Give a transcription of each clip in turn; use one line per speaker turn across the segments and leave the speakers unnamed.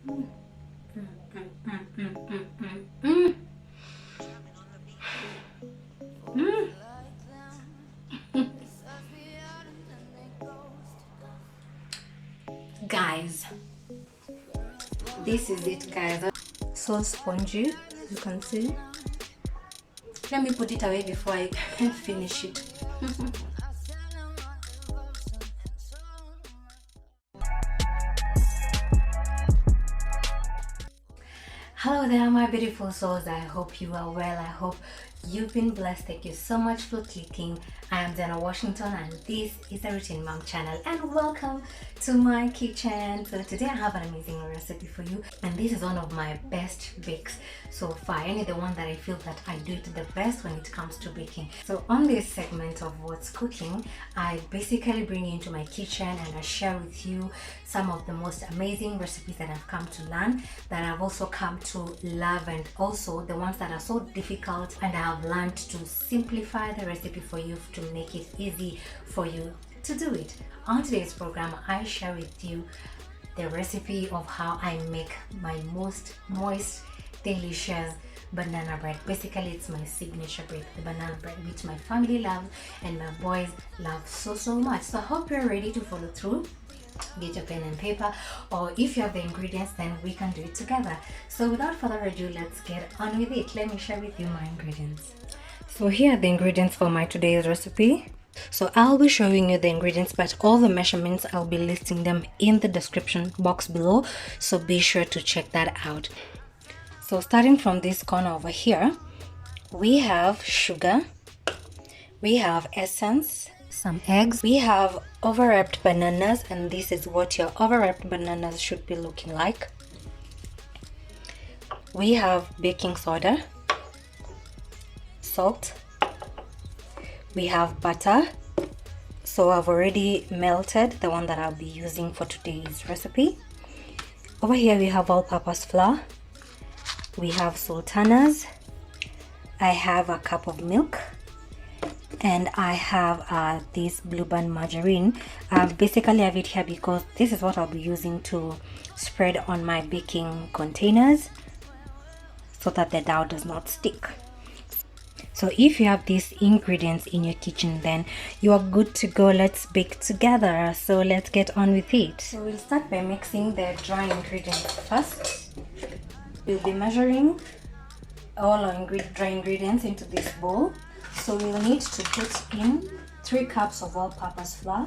Mm, mm, mm, mm, mm, mm, mm, mm. Guys, this is it, guys. So spongy, you can see. Let me put it away before I finish it. Hello there, my beautiful souls. I hope you are well. I hope you've been blessed. Thank you so much for clicking. I am Dana Washington and this is a Routine Mom channel, and welcome to my kitchen. So today I have an amazing recipe for you, and this is one of my best bakes so far, and the one that I feel that I do it the best when it comes to baking. So on this segment of What's Cooking, I basically bring you into my kitchen and I share with you some of the most amazing recipes that I've come to learn, that I've also come to love, and also the ones that are so difficult, and I have learned to simplify the recipe for you to make it easy for you to do it. On today's program, I share with you the recipe of how I make my most moist, delicious banana bread. Basically, it's my signature bread, the banana bread, which my family loves and my boys love so much. So I hope you're ready to follow through. Get your pen and paper, or if you have the ingredients, then we can do it together. So without further ado, let's get on with it. Let me share with you my ingredients. So here are the ingredients for my today's recipe. So I'll be showing you the ingredients, but all the measurements I'll be listing them in the description box below, so be sure to check that out. So starting from this corner over here, we have sugar, we have essence, some eggs, we have overwrapped bananas, and this is what your overwrapped bananas should be looking like. We have baking soda, salt, we have butter. So I've already melted the one that I'll be using for today's recipe. Over here we have all-purpose flour, we have sultanas, I have a cup of milk, and I have this Baking Margarine. Basically I have it here because this is what I'll be using to spread on my baking containers so that the dough does not stick. So if you have these ingredients in your kitchen, then you are good to go. Let's bake together. So let's get on with it. So we'll start by mixing the dry ingredients first. We'll be measuring all our dry ingredients into this bowl. So we'll need to put in 3 cups of all-purpose flour,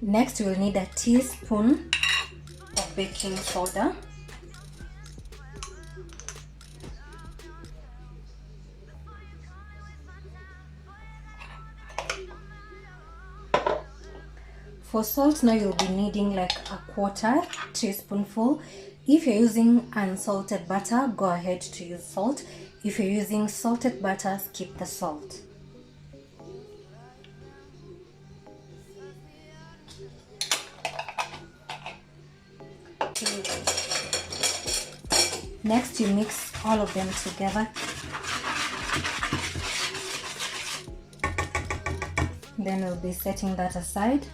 next we'll need a teaspoon of baking soda, for salt now you'll be needing like a 1/4 teaspoonful. If you're using unsalted butter, go ahead to use salt. If you're using salted butter, skip the salt. Next you mix all of them together. Then we'll be setting that aside.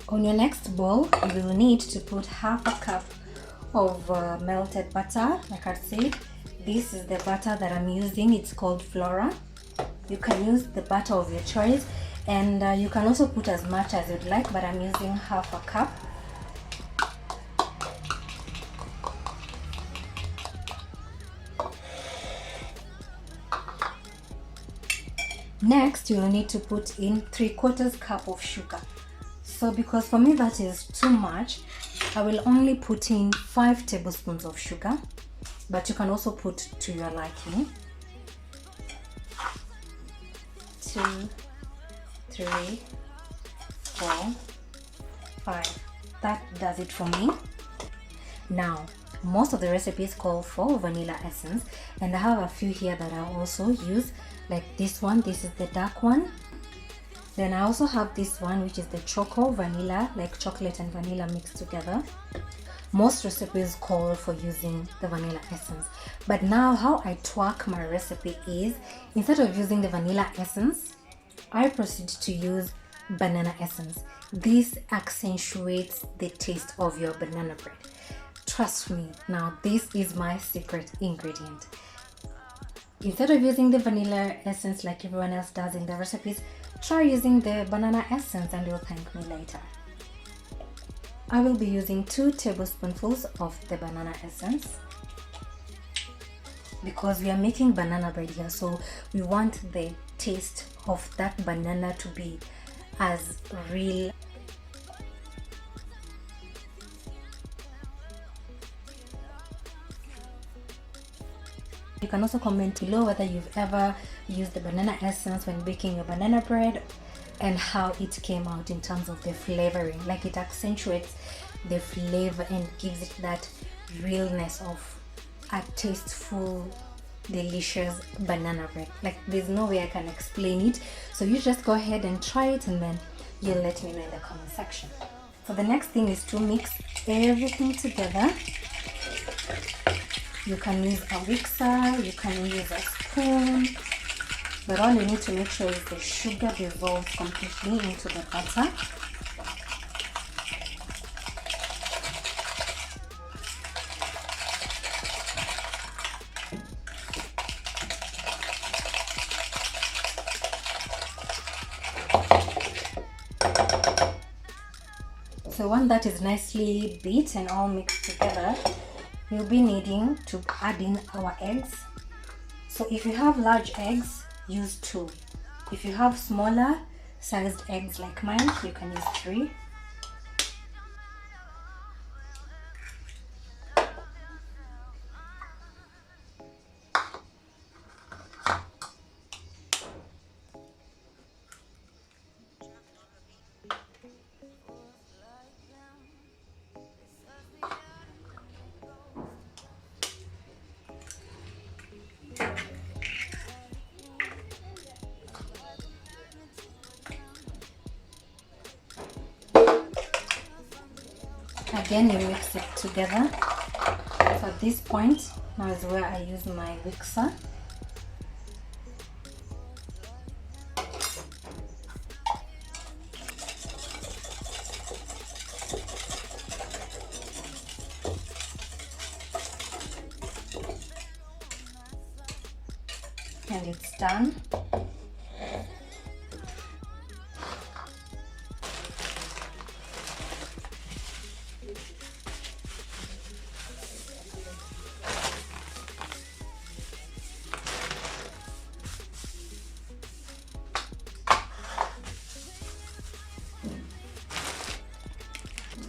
On your next bowl, you will need to put 1/2 cup of melted butter. Like I said, this is the butter that I'm using. It's called Flora. You can use the butter of your choice, and you can also put as much as you'd like, but I'm using 1/2 cup. Next, you'll need to put in 3/4 cup of sugar. So because for me that is too much, I will only put in 5 tablespoons of sugar, but you can also put to your liking. 2, 3, 4, 5. That does it for me. Now, most of the recipes call for vanilla essence, and I have a few here that I also use. like this one. This is the dark one. Then I also have this one, which is the choco vanilla, like chocolate and vanilla mixed together. Most recipes call for using the vanilla essence, but now how I twerk my recipe is, instead of using the vanilla essence, I proceed to use banana essence. This accentuates the taste of your banana bread. Trust me, now this is my secret ingredient. Instead of using the vanilla essence like everyone else does in the recipes, try using the banana essence and you'll thank me later. I will be using 2 tablespoonfuls of the banana essence because we are making banana bread here, so we want the taste of that banana to be as real. You can also comment below whether you've ever used the banana essence when baking a banana bread and how it came out in terms of the flavoring. Like, it accentuates the flavor and gives it that realness of a tasteful, delicious banana bread. Like, there's no way I can explain it, so you just go ahead and try it and then you'll let me know in the comment section. So the next thing is to mix everything together. You can use a mixer, you can use a spoon, but all you need to make sure is the sugar dissolves completely into the butter. So when that is nicely beat and all mixed together, we'll be needing to add in our eggs. So if you have large eggs, use 2. If you have smaller sized eggs like mine, you can use 3. Again, you mix it together. So at this point, now is where I use my mixer. And it's done.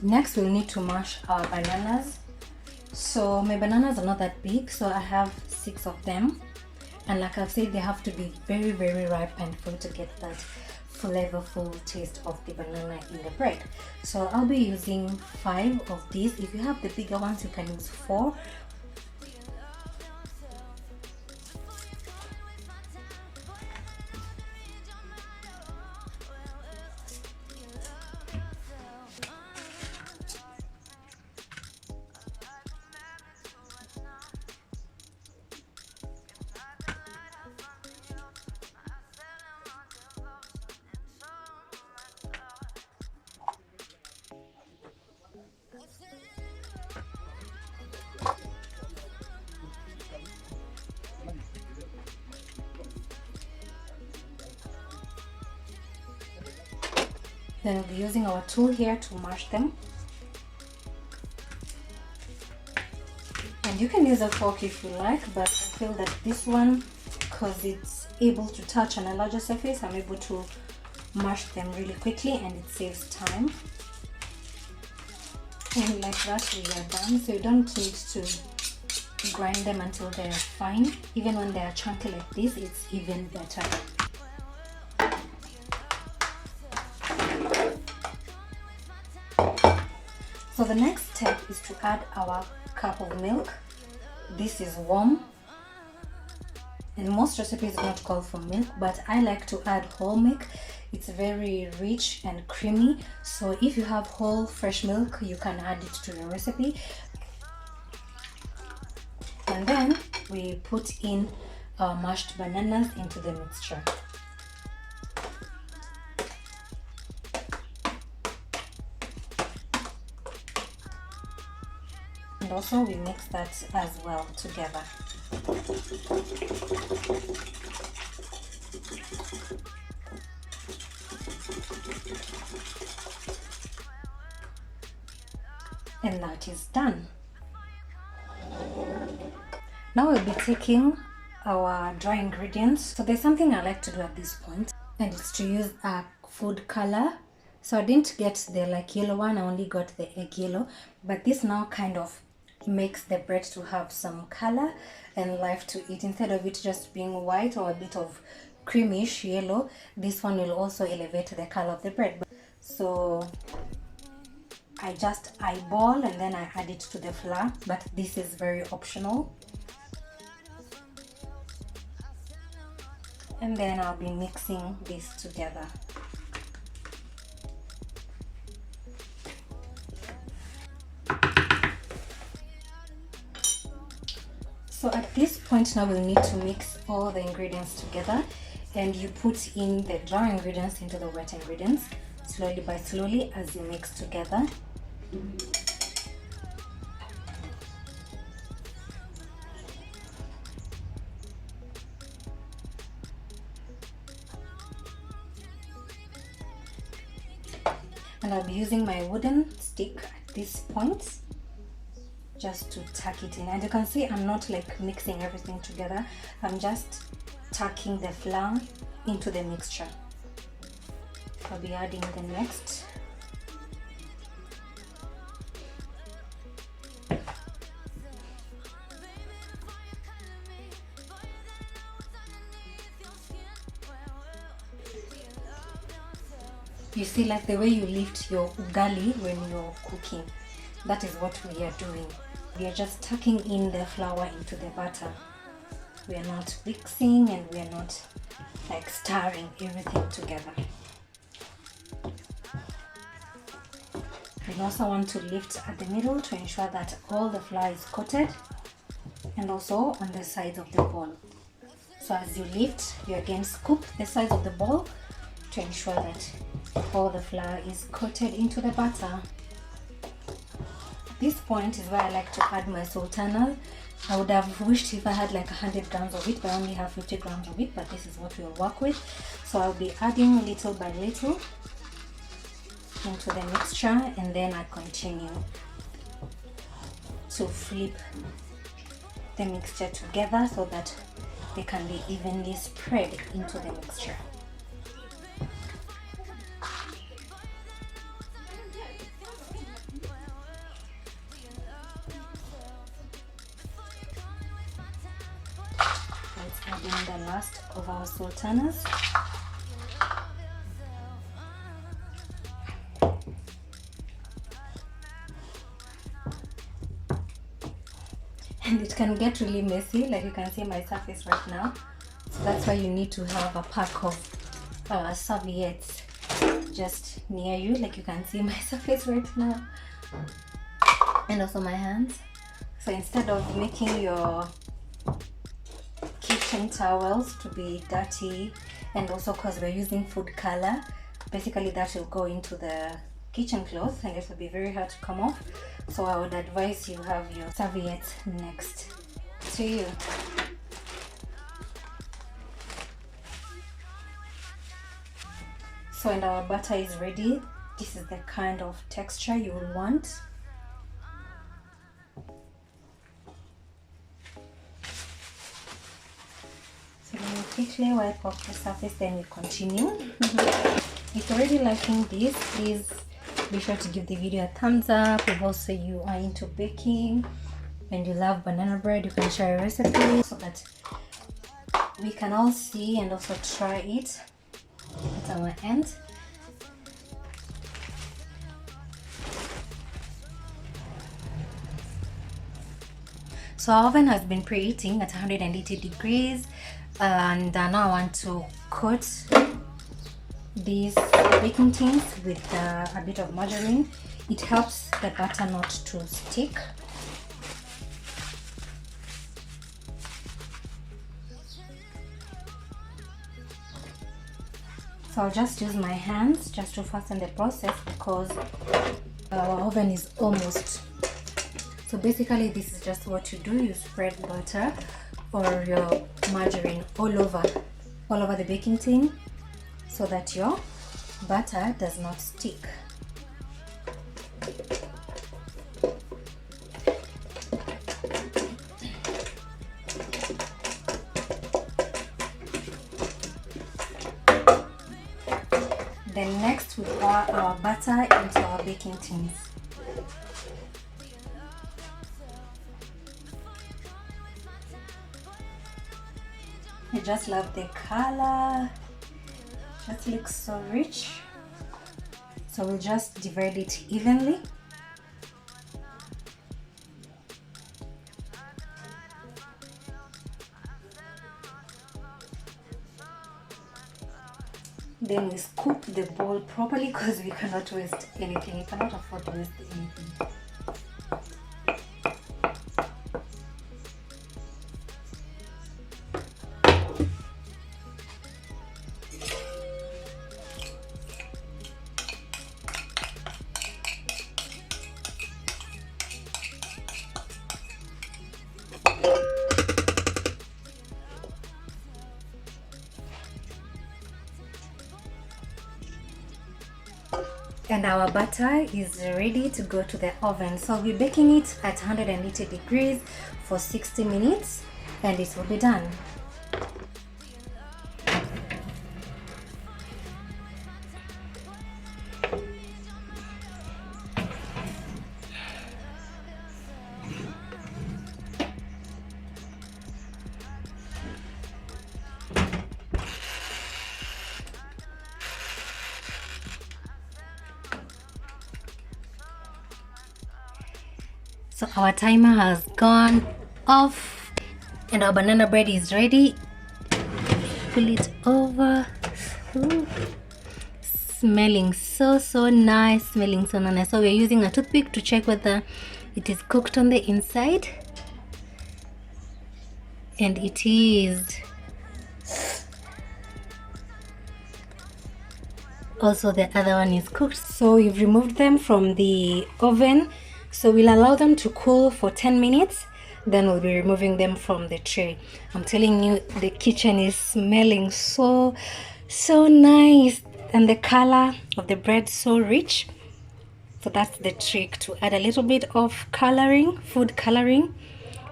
Next, we'll need to mash our bananas. So my bananas are not that big, so I have 6 of them, and like I've said, they have to be very, very ripened for you to get that flavorful taste of the banana in the bread. So I'll be using 5 of these. If you have the bigger ones, you can use 4. Then we'll be using our tool here to mash them. And you can use a fork if you like, but I feel that this one, because it's able to touch on a larger surface, I'm able to mash them really quickly and it saves time. And like that, we are done. So you don't need to grind them until they're fine. Even when they are chunky like this, it's even better. So the next step is to add our cup of milk. This is warm and most recipes do not call for milk, but I like to add whole milk. It's very rich and creamy, so if you have whole fresh milk, you can add it to your recipe. And then we put in our mashed bananas into the mixture. And also we mix that as well together. And that is done. Now we'll be taking our dry ingredients. So there's something I like to do at this point, and it's to use a food color. So I didn't get the like yellow one, I only got the egg yellow, but this now kind of makes the bread to have some color and life to it. Instead of it just being white or a bit of creamish yellow, this one will also elevate the color of the bread. So I just eyeball and then I add it to the flour, but this is very optional. And then I'll be mixing this together. So at this point now we'll need to mix all the ingredients together, and you put in the dry ingredients into the wet ingredients slowly by slowly as you mix together. And I'll be using my wooden stick at this point just to tuck it in. And you can see I'm not like mixing everything together, I'm just tucking the flour into the mixture. I'll be adding the next. You see, like the way you lift your ugali when you're cooking, that is what we are doing. We are just tucking in the flour into the batter. We are not mixing and we are not like stirring everything together. We also want to lift at the middle to ensure that all the flour is coated, and also on the sides of the ball. So as you lift, you again scoop the sides of the ball to ensure that all the flour is coated into the batter. This point is where I like to add my sultanas. I would have wished if I had like 100 grams of it, but I only have 50 grams of it, but this is what we'll work with. So I'll be adding little by little into the mixture, and then I continue to flip the mixture together so that they can be evenly spread into the mixture. Let's add in the last of our sultanas. And it can get really messy, like you can see my surface right now. So that's why you need to have a pack of serviettes just near you, like you can see my surface right now, and also my hands. So instead of making your kitchen towels to be dirty, and also because we're using food color, basically that will go into the kitchen cloth and it will be very hard to come off. So I would advise you have your serviettes next to you. So and our butter is ready. This is the kind of texture you will want. So let me quickly wipe off the surface, then we continue. If you're already liking this, please be sure to give the video a thumbs up. If also you are into baking and you love banana bread, you can share a recipe so that we can all see and also try it at our end. So our oven has been preheating at 180 degrees And now I want to coat these baking tins with a bit of margarine. It helps the butter not to stick. So I'll just use my hands just to fasten the process because our oven is almost. So basically this is just what you do. You spread butter or your margarine all over the baking tin so that your butter does not stick. Then next we pour our butter into our baking tins. I just love the color. Just looks so rich. So we'll just divide it evenly. Then we scoop the bowl properly because we cannot waste anything. We cannot afford to waste anything. And our butter is ready to go to the oven. So we're baking it at 180 degrees for 60 minutes and it will be done. So our timer has gone off and our banana bread is ready. Pull it over. Ooh. Smelling so nice, smelling so nice. So we're using a toothpick to check whether it is cooked on the inside, and it is. Also the other one is cooked. So we've removed them from the oven. So we'll allow them to cool for 10 minutes, then we'll be removing them from the tray. I'm telling you, the kitchen is smelling so nice, and the color of the bread so rich. So that's the trick, to add a little bit of coloring, food coloring,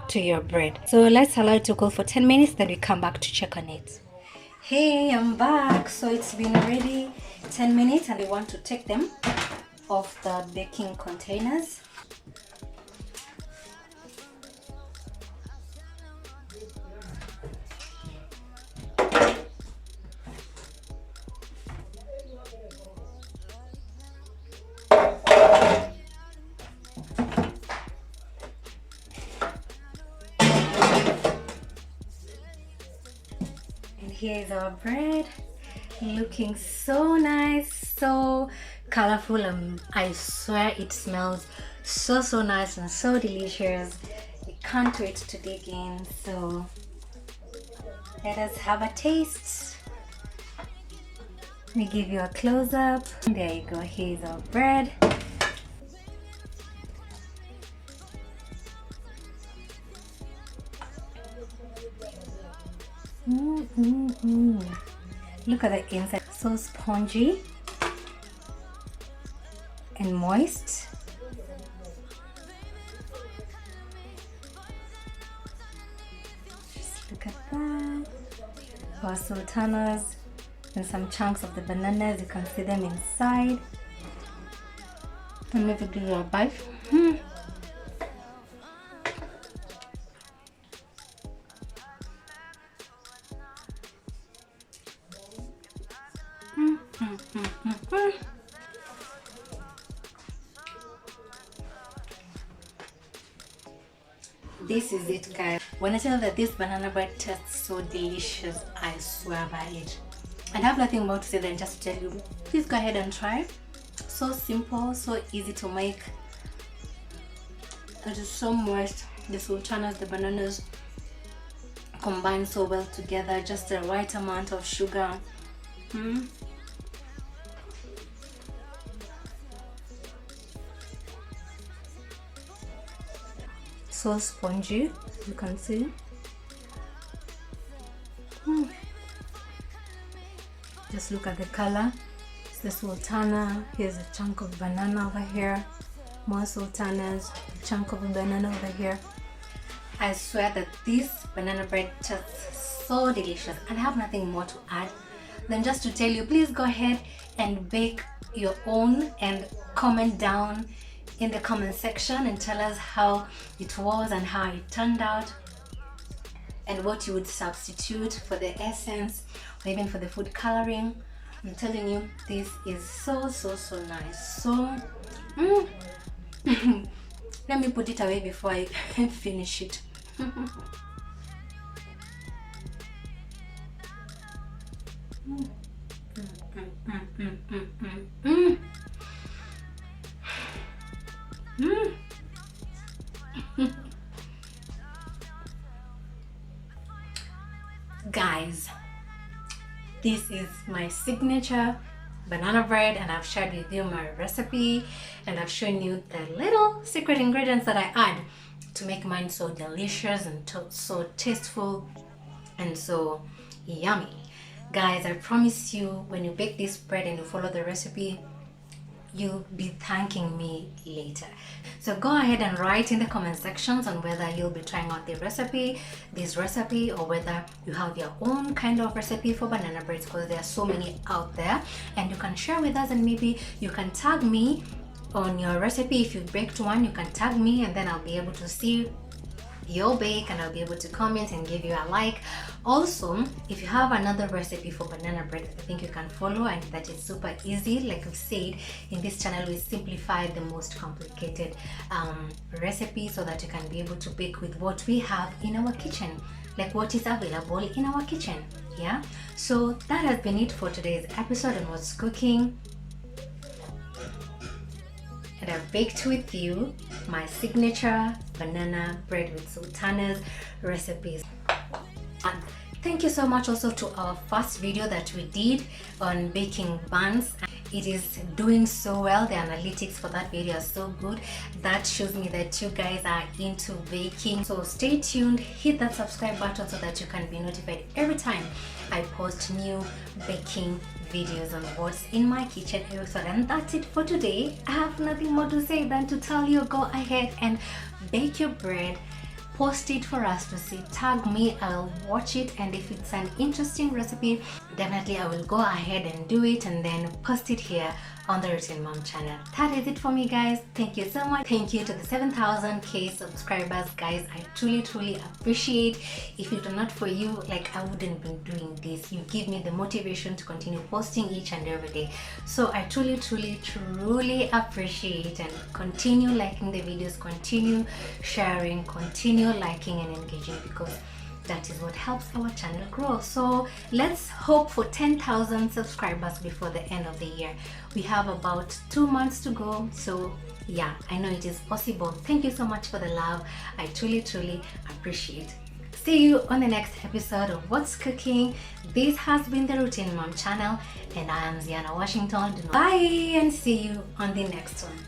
to your bread. So let's allow it to cool for 10 minutes, then we come back to check on it. Hey, I'm back. So it's been already 10 minutes and we want to take them off the baking containers. Here is our bread, looking so nice, so colorful, and I swear it smells so nice and so delicious. We can't wait to dig in, so let us have a taste. Let me give you a close-up. There you go, here's our bread. Look at the inside, so spongy and moist. Just look at that. Our sultanas and some chunks of the bananas, you can see them inside. And maybe give you a bite. this is it, guys. When I tell you that this banana bread tastes so delicious, I swear by it. And I have nothing more to say than just to tell you, please go ahead and try. So simple, so easy to make. It is so moist. The sultanas, the bananas combine so well together, just the right amount of sugar. So spongy, you can see. Just look at the color. It's the sultana. Here's a chunk of banana over here. More sultanas, a chunk of banana over here. I swear that this banana bread tastes so delicious, and I have nothing more to add than just to tell you, please go ahead and bake your own and comment down in the comment section and tell us how it was and how it turned out, and what you would substitute for the essence or even for the food coloring. I'm telling you, this is so nice. So let me put it away before I finish it. Guys, this is my signature banana bread, and I've shared with you my recipe, and I've shown you the little secret ingredients that I add to make mine so delicious and so tasteful and so yummy. Guys, I promise you, when you bake this bread and you follow the recipe, you'll be thanking me later. So go ahead and write in the comment sections on whether you'll be trying out this recipe, or whether you have your own kind of recipe for banana breads, because there are so many out there, and you can share with us, and maybe you can tag me on your recipe. If you baked one, you can tag me, and then I'll be able to see your bake, and I'll be able to comment and give you a like. Also, if you have another recipe for banana bread that I think you can follow and that is super easy, like we said, in this channel we simplify the most complicated recipe so that you can be able to bake with what we have in our kitchen, like what is available in our kitchen. Yeah, so that has been it for today's episode on what's cooking. And I've baked with you my signature banana bread with sultanas recipes. And thank you so much also to our first video that we did on baking buns. It is doing so well. The analytics for that video are so good. That shows me that you guys are into baking. So stay tuned, hit that subscribe button so that you can be notified every time I post new baking videos on what's in my kitchen episode. And that's it for today. I have nothing more to say than to tell you, go ahead and bake your bread, post it for us to see, tag me, I'll watch it, and if it's an interesting recipe, definitely I will go ahead and do it and then post it here on the Routine Mom channel. That is it for me, guys. Thank you so much. Thank you to the 7,000k subscribers, guys. I truly appreciate. If it were not for you, like, I wouldn't be doing this. You give me the motivation to continue posting each and every day. So I truly appreciate, and continue liking the videos, continue sharing, continue liking and engaging, because that is what helps our channel grow. So let's hope for 10,000 subscribers before the end of the year. We have about 2 months to go, so yeah, I know it is possible. Thank you so much for the love. I truly appreciate. See you on the next episode of What's Cooking. This has been the Routine Mom channel, and I am Tiara Washington. Bye, and see you on the next one.